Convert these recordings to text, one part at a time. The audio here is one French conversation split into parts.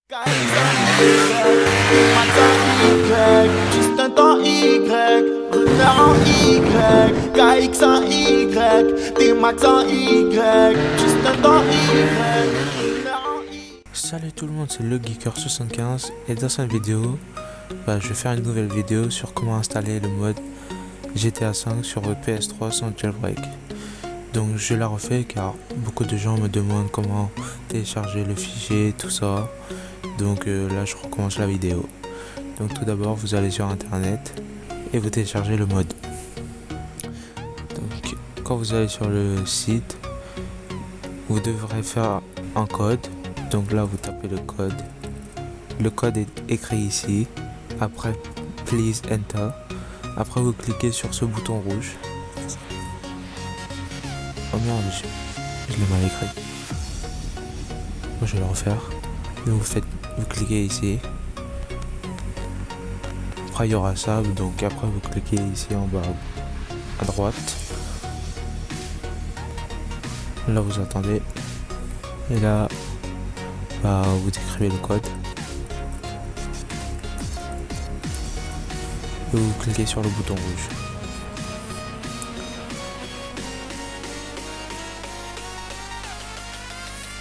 Juste un temps Y, rumeur en Y, KX en Y, T-Max en Y, juste un temps Y, rumeur en Y. Salut tout le monde, c'est LeGeeker75 et dans cette vidéo, je vais faire une nouvelle vidéo sur comment installer le mode GTA V sur votre PS3 sans jailbreak. Donc je la refais car beaucoup de gens me demandent comment télécharger le fichier, tout ça. Donc là je recommence la vidéo. Donc tout d'abord vous allez sur internet et vous téléchargez le mode. Donc quand vous allez sur le site, vous devrez faire un code. Donc là vous tapez le code. Le code est écrit ici. Après please enter. Après vous cliquez sur ce bouton rouge. Oh merde, je l'ai mal écrit. Moi je vais le refaire. Donc vous cliquez ici. Après il y aura ça, donc après vous cliquez ici en bas à droite. Là vous attendez. Et là vous écrivez le code. Et vous cliquez sur le bouton rouge.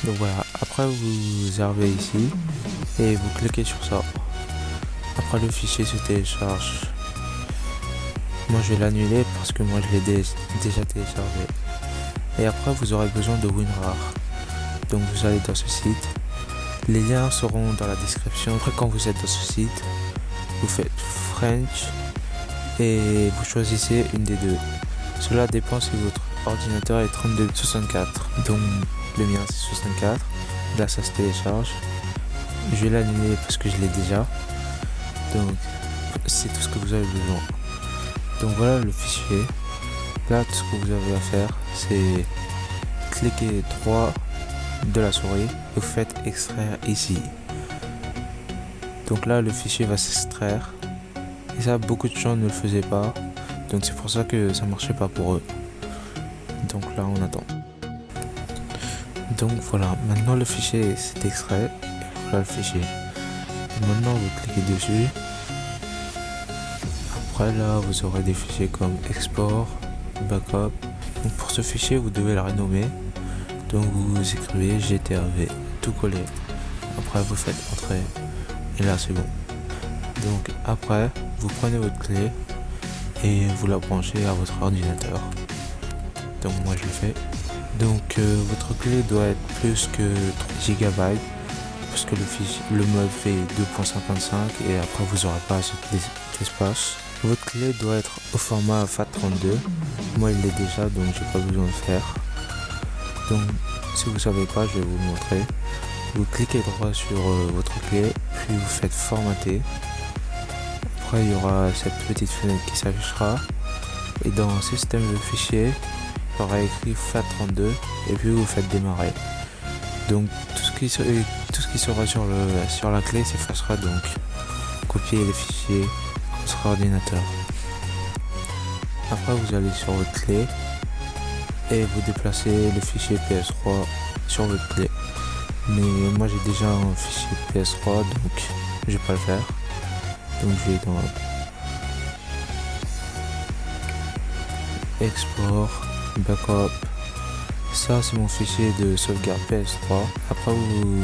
Donc voilà, après vous arrivez ici et vous cliquez sur ça. Après le fichier se télécharge. Moi je vais l'annuler parce que moi je l'ai déjà téléchargé. Et après vous aurez besoin de WinRAR. Donc vous allez dans ce site. Les liens seront dans la description. Après quand vous êtes dans ce site, vous faites French et vous choisissez une des deux. Cela dépend si votre ordinateur est 3264. Donc le mien c'est 64. Là ça se télécharge. Je vais l'annuler parce que je l'ai déjà. Donc c'est tout ce que vous avez besoin. Donc voilà le fichier. Là tout ce que vous avez à faire c'est cliquer droit de la souris et vous faites extraire ici. Donc là le fichier va s'extraire. Et ça beaucoup de gens ne le faisaient pas. Donc c'est pour ça que ça marchait pas pour eux. Donc là on attend. Donc voilà, maintenant le fichier s'est extrait. Et voilà le fichier. Et maintenant vous cliquez dessus. Après là vous aurez des fichiers comme export, backup. Donc pour ce fichier vous devez le renommer. Donc vous écrivez GTAV, tout collé. Après vous faites entrée. Et là c'est bon. Donc après vous prenez votre clé et vous la branchez à votre ordinateur. Donc moi je le fais. Donc votre clé doit être plus que 3 GB parce que le mode fait 2.55 et après vous n'aurez pas assez d'espace. Votre clé doit être au format FAT32. Moi il l'est déjà donc j'ai pas besoin de faire. Donc si vous savez pas je vais vous montrer. Vous cliquez droit sur votre clé puis vous faites formater. Après il y aura cette petite fenêtre qui s'affichera et dans système de fichiers il y aura écrit FAT32 et puis vous faites démarrer. Donc tout ce qui sera sur la clé s'effacera, donc copier les fichiers sur votre ordinateur. Après vous allez sur votre clé et vous déplacez le fichier PS3 sur votre clé. Mais moi j'ai déjà un fichier PS3 donc je vais pas le faire. Donc je vais dans export, backup. Ça c'est mon fichier de sauvegarde PS3. Après vous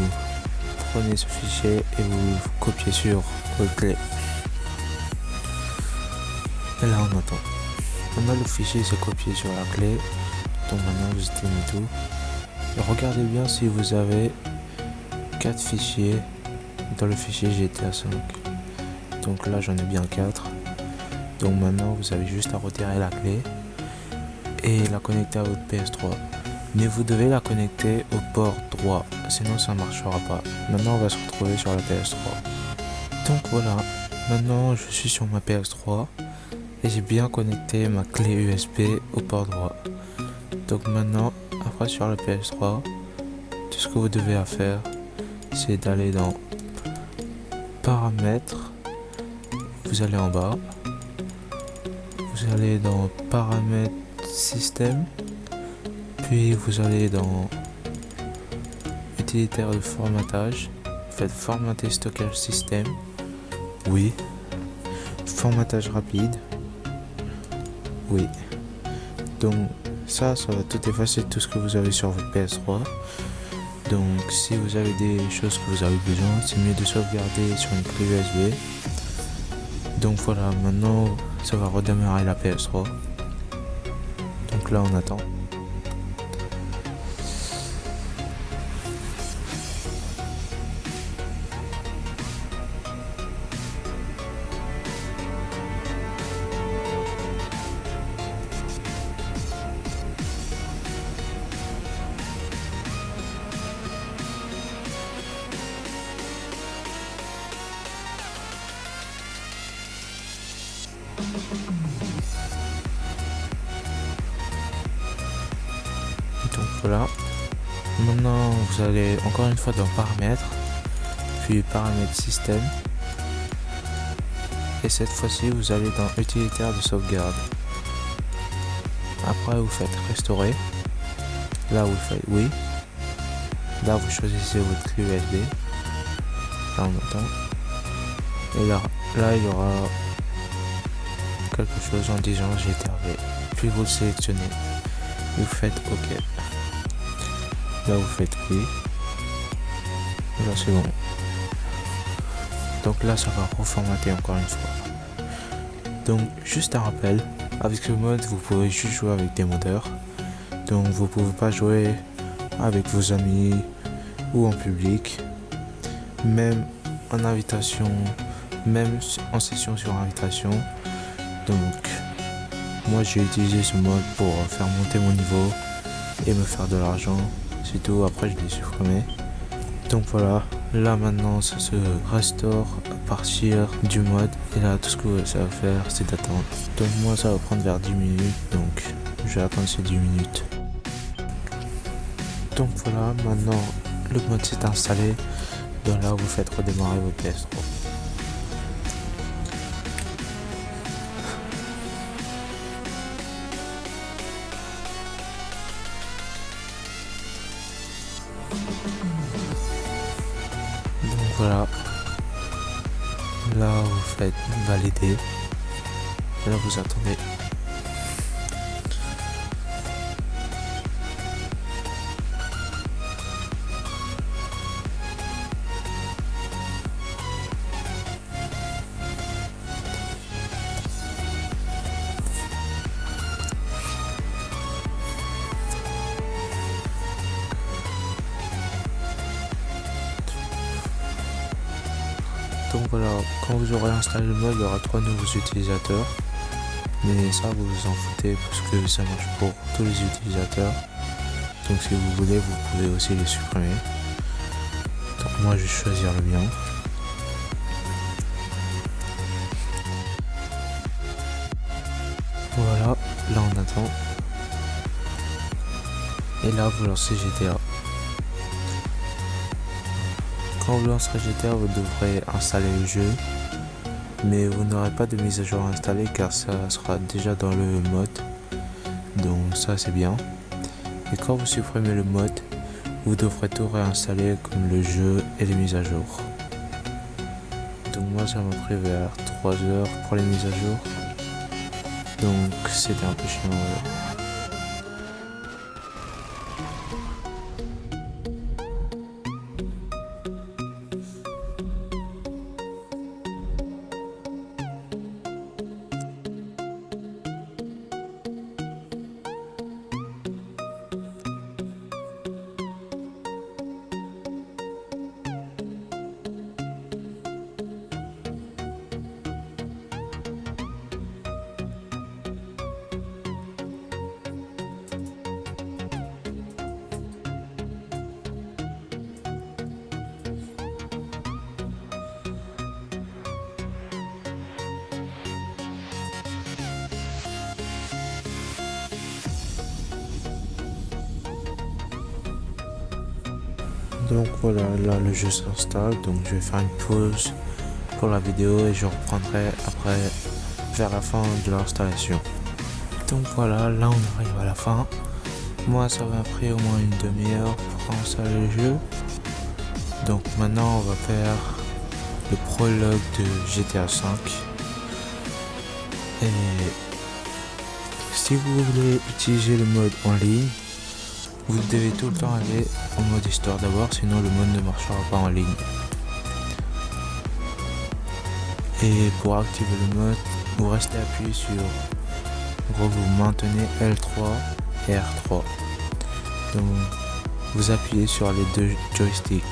prenez ce fichier et vous copiez sur votre clé. Et là on attend. Maintenant le fichier s'est copié sur la clé. Donc maintenant vous éteignez tout. Et regardez bien si vous avez 4 fichiers dans le fichier GTA 5. Donc là j'en ai bien 4. Donc maintenant vous avez juste à retirer la clé et la connecter à votre PS3. Mais vous devez la connecter au port droit, sinon ça ne marchera pas. Maintenant on va se retrouver sur la PS3. Donc voilà, maintenant je suis sur ma PS3 et j'ai bien connecté ma clé USB au port droit. Donc maintenant, après sur la PS3, tout ce que vous devez faire, c'est d'aller dans paramètres, vous allez en bas, vous allez dans paramètres système, puis vous allez dans utilitaire de formatage faites formater stockage système. Oui. Formatage rapide. Oui. Donc ça va tout effacer tout ce que vous avez sur votre PS3. Donc si vous avez des choses que vous avez besoin, c'est mieux de sauvegarder sur une clé USB. Donc voilà, maintenant ça va redémarrer la PS3. Donc là on attend. Donc voilà, maintenant vous allez encore une fois dans paramètres, puis paramètres système, et cette fois-ci vous allez dans utilitaire de sauvegarde. Après vous faites restaurer, là vous faites oui, là vous choisissez votre clé USB, là on attend, et là il y aura quelque chose en disant GTRV, puis vous le sélectionnez, vous faites OK. Là vous faites oui. Et là c'est bon. Donc là ça va reformater encore une fois. Donc juste un rappel, avec ce mode vous pouvez juste jouer avec des modeurs. Donc vous pouvez pas jouer avec vos amis ou en public. Même en invitation, même en session sur invitation. Donc moi j'ai utilisé ce mode pour faire monter mon niveau et me faire de l'argent. C'est tout, après je l'ai supprimé. Donc voilà, là maintenant ça se restaure à partir du mode. Et là tout ce que ça va faire c'est d'attendre. Donc moi ça va prendre vers 10 minutes. Donc je vais attendre ces 10 minutes. Donc voilà, maintenant le mode s'est installé. Donc là vous faites redémarrer votre PS3. Donc voilà, là vous faites valider, et là vous attendez. Donc voilà, quand vous aurez installé le mode, il y aura 3 nouveaux utilisateurs. Mais ça, vous vous en foutez parce que ça marche pour tous les utilisateurs. Donc si vous voulez, vous pouvez aussi les supprimer. Donc moi, je vais choisir le mien. Voilà, là on attend. Et là, vous lancez GTA. Quand vous lancerez GTA, vous devrez installer le jeu, mais vous n'aurez pas de mise à jour installée car ça sera déjà dans le mode, donc ça c'est bien. Et quand vous supprimez le mode, vous devrez tout réinstaller comme le jeu et les mises à jour. Donc moi ça m'a pris vers 3 heures pour les mises à jour, donc c'était un peu chiant. Donc voilà, là le jeu s'installe, donc je vais faire une pause pour la vidéo et je reprendrai après vers la fin de l'installation. Donc voilà, là on arrive à la fin. Moi ça m'a pris au moins une demi-heure pour installer le jeu. Donc maintenant on va faire le prologue de GTA V. Et si vous voulez utiliser le mode en ligne, vous devez tout le temps aller en mode histoire d'abord, sinon le mode ne marchera pas en ligne. Et pour activer le mode, vous restez appuyé sur, en gros vous maintenez L3 et R3. Donc vous appuyez sur les deux joysticks.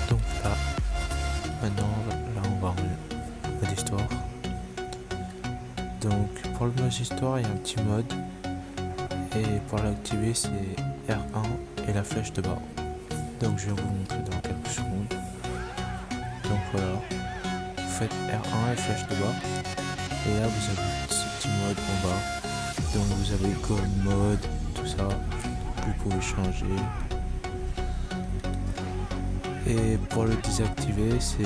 Donc là, maintenant on va en mode histoire. Donc pour le mode histoire, il y a un petit mode. Et pour l'activer, c'est R1 et la flèche de bas. Donc je vais vous montrer dans quelques secondes. Donc voilà, vous faites R1 et flèche de bas. Et là vous avez ce petit mode en bas. Donc vous avez comme mode, tout ça. Vous pouvez changer. Et pour le désactiver, c'est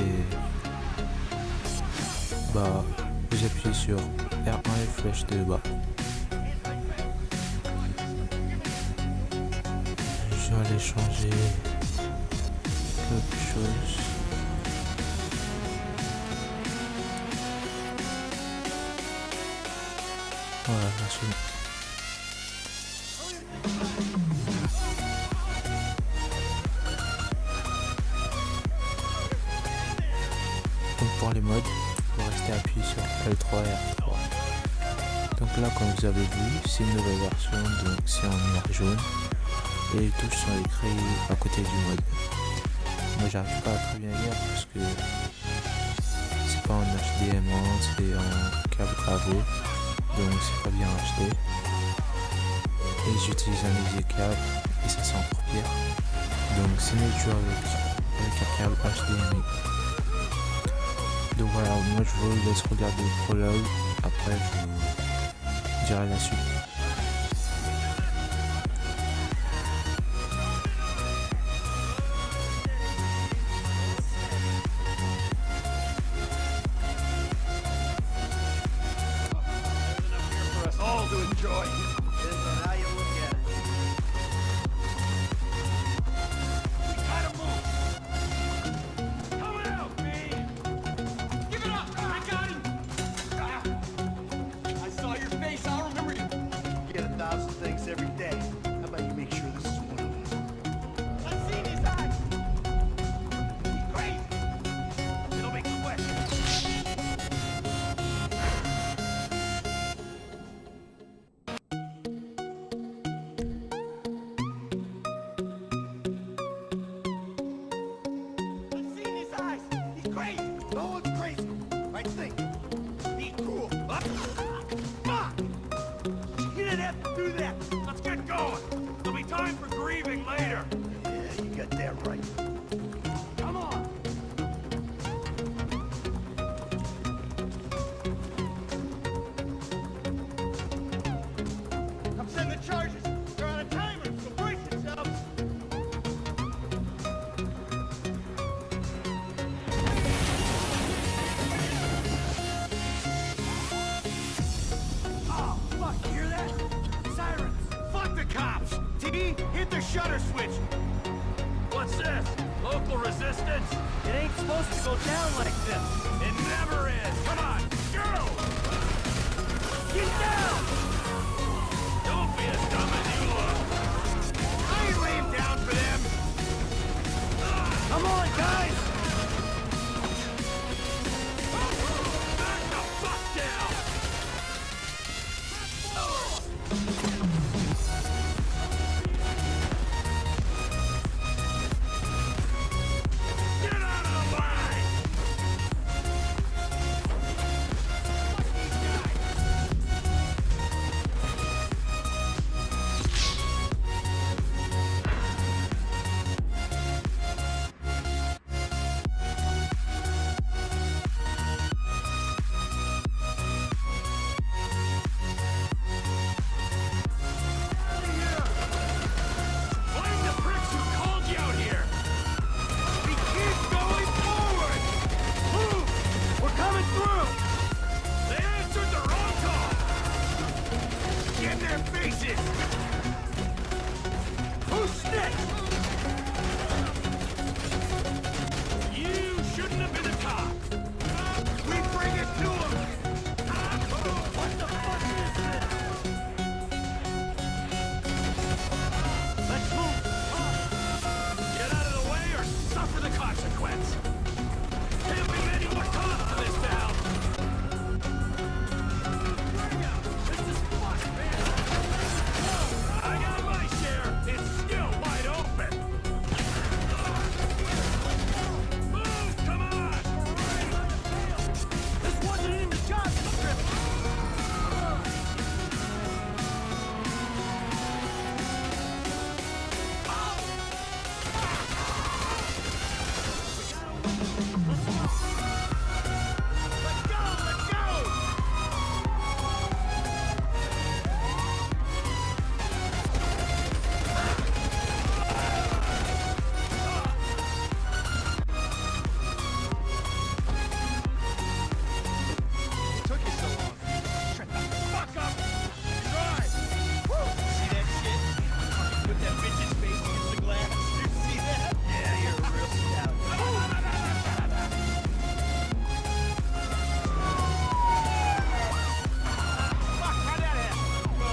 vous appuyez sur R1 et flèche de bas. Je vais aller changer quelque chose. Voilà, merci. Donc pour les modes, vous restez appuyé sur L3 et R3. Donc là, comme vous avez vu, c'est une nouvelle version, donc c'est en noir et jaune. Et les touches sont écrites à côté du mode. Moi j'arrive pas à très bien lire parce que c'est pas en HDMI, c'est en câble gravé. Donc c'est pas bien acheté. Et j'utilise un levier câble et ça c'est encore pire. Donc c'est mieux de jouer avec un câble HDMI. Donc voilà, moi je vous laisse regarder le prologue. Après je vous dirai la suite. To enjoy. Depends on how you look at it. We gotta move. Coming out, man. Give it up. I got him. I saw your face. I'll remember you. You get 1,000 things every day. How about you make sure this is one of them? I've seen his eyes. He's crazy. It'll make you question. No one's crazy. Right thing. Be cool. Up. Fuck! You didn't have to do that. Let's get going. There'll be time for grieving later. Yeah, you got that right. Come on. I'm sending the charges. They're on a timer, so brace yourselves. Cops! T, hit the shutter switch! What's this? Local resistance? It ain't supposed to go down like this. It never is! Come on, go! Get down! Don't be as dumb as you look! I ain't laying down for them! Come on, guys! Back the fuck down! in their faces! Who's next? You shouldn't have been a cop! We bring it to him! What the fuck is this? Let's move! Get out of the way or suffer the consequence! Can't be many more cops in this town! This is fucked, man! I got my share! It's still wide open! Move! Come on! This wasn't in the job description! Let's go! Let's go! Took you so long. Shut the fuck up! Drive! Woo! See that shit? Fucking put that bitch's face against the glass. You see that? Yeah, you're a real scout. Fuck, how'd that happen? Go,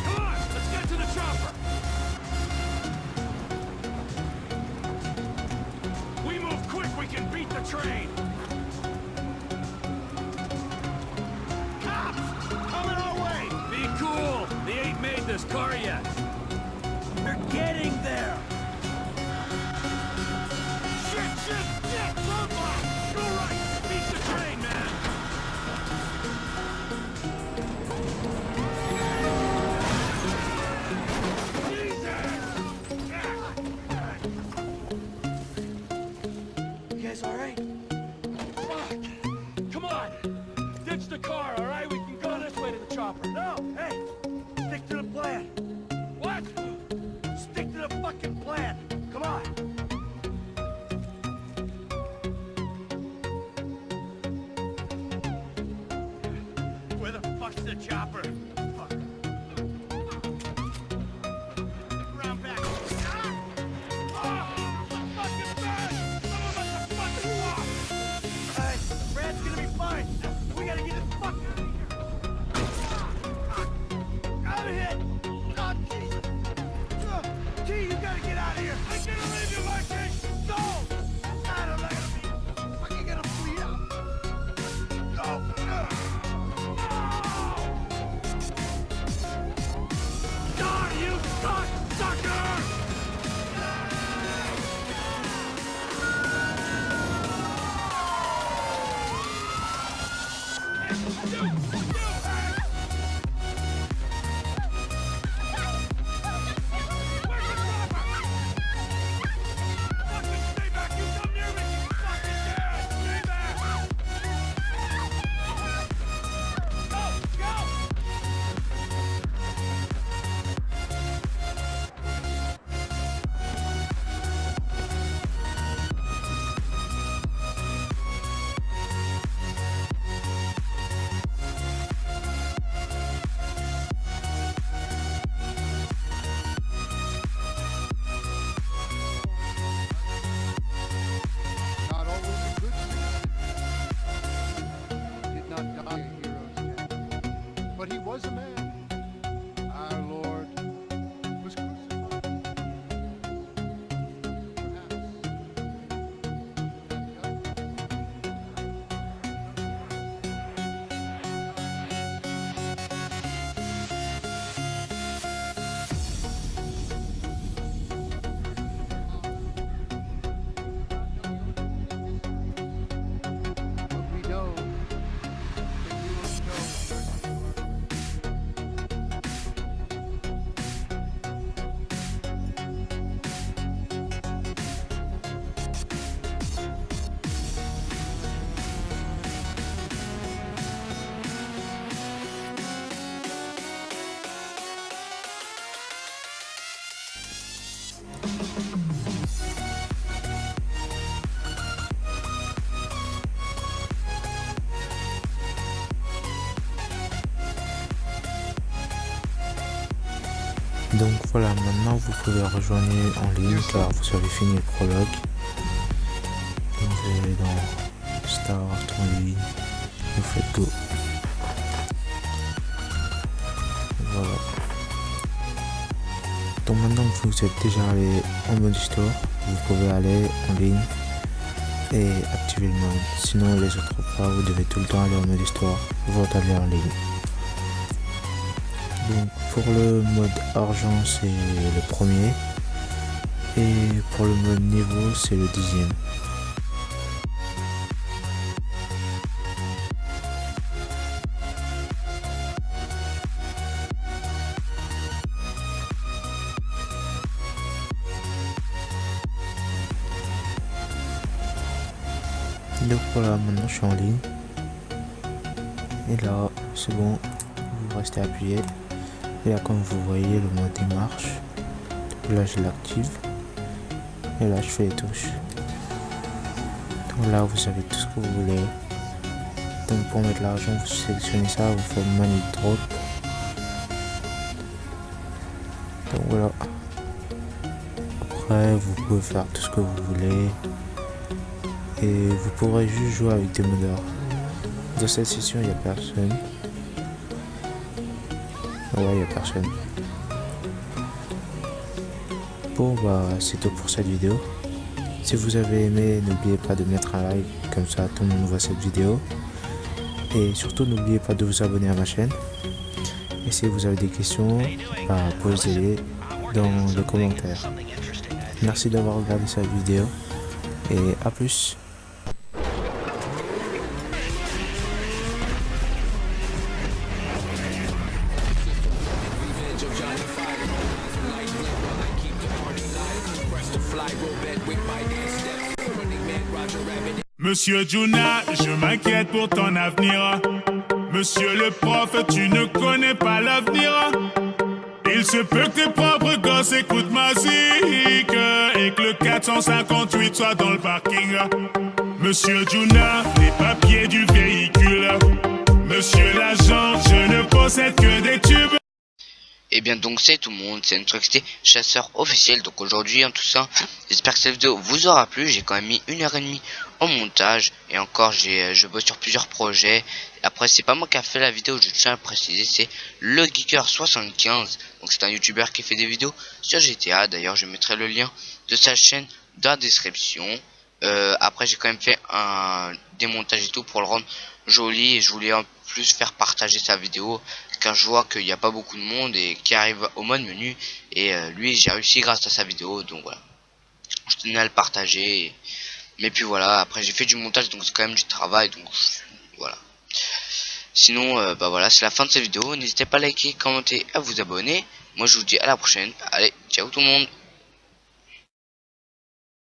Come on, let's get to the chopper. We move quick, we can beat the train. Cops! Coming our way! Be cool! They ain't made this car yet. They're getting there! Shit, shit, shit! Roadblock! Go right! Beat the train, man! You guys alright? Fuck! Come on! Ditch the car, alright? We can go this way to the chopper. No! Hey! Stick to the plan! What? Stick to the fucking plan! Come on! Where the fuck's the chopper? Fuck. Round back. Fucking bad! Some of us are fucking lost! Hey, Brad's gonna be fine! We gotta get this fuck out of here! I'm hit! Oh, Jesus! T, you gotta get out of here! I'm gonna leave you, Mikey! Go! God, I'm not gonna be fucking gonna bleed out! Go! Die, you cocksucker! Stay back! You come near me! You fucking dead! Stay back! Go! Go! Donc voilà, maintenant vous pouvez rejoindre en ligne car vous avez fini le prologue. Donc vous allez dans Start en ligne, vous faites Go. Voilà. Donc maintenant que vous êtes déjà allé en mode histoire, vous pouvez aller en ligne et activer le mode. Sinon les autres fois, vous devez tout le temps aller en mode histoire, vous aller en ligne. Donc pour le mode argent c'est le premier et pour le mode niveau c'est le 10e. Donc voilà, maintenant je suis en ligne et là c'est bon, vous restez appuyé et là comme vous voyez le mode démarche, là je l'active et là je fais les touches. Donc là vous avez tout ce que vous voulez. Donc pour mettre l'argent vous sélectionnez ça, vous faites money drop. Donc voilà, après vous pouvez faire tout ce que vous voulez et vous pourrez juste jouer avec des modeurs. Dans cette session il n'y a personne. Ouais, il n'y a personne. Bon bah c'est tout pour cette vidéo. Si vous avez aimé, n'oubliez pas de mettre un like, comme ça tout le monde voit cette vidéo. Et surtout n'oubliez pas de vous abonner à ma chaîne. Et si vous avez des questions, bah, posez-les dans les commentaires. Merci d'avoir regardé cette vidéo et à plus. Monsieur Juna, je m'inquiète pour ton avenir. Monsieur le prof, tu ne connais pas l'avenir. Il se peut que tes propres gosses écoutent ma musique et que le 458 soit dans le parking. Monsieur Juna, les papiers du véhicule. Monsieur l'agent, je ne possède que des tubes. Et bien donc c'est tout le monde, c'est notre XT chasseur officiel. Donc aujourd'hui en tout ça, j'espère que cette vidéo vous aura plu. J'ai quand même mis 1h30 en montage et encore je bosse sur plusieurs projets. Après c'est pas moi qui a fait la vidéo, je tiens à préciser, c'est le Geeker75. Donc c'est un youtubeur qui fait des vidéos sur GTA. D'ailleurs je mettrai le lien de sa chaîne dans la description. Après j'ai quand même fait un démontage et tout pour le rendre joli et je voulais en plus faire partager sa vidéo car je vois qu'il n'y a pas beaucoup de monde et qui arrive au mode menu et lui j'ai réussi grâce à sa vidéo, donc voilà, je tenais à le partager. Mais puis voilà, après j'ai fait du montage donc c'est quand même du travail, donc voilà. Sinon bah voilà, c'est la fin de cette vidéo. N'hésitez pas à liker, commenter, à vous abonner. Moi je vous dis à la prochaine. Allez, ciao tout le monde.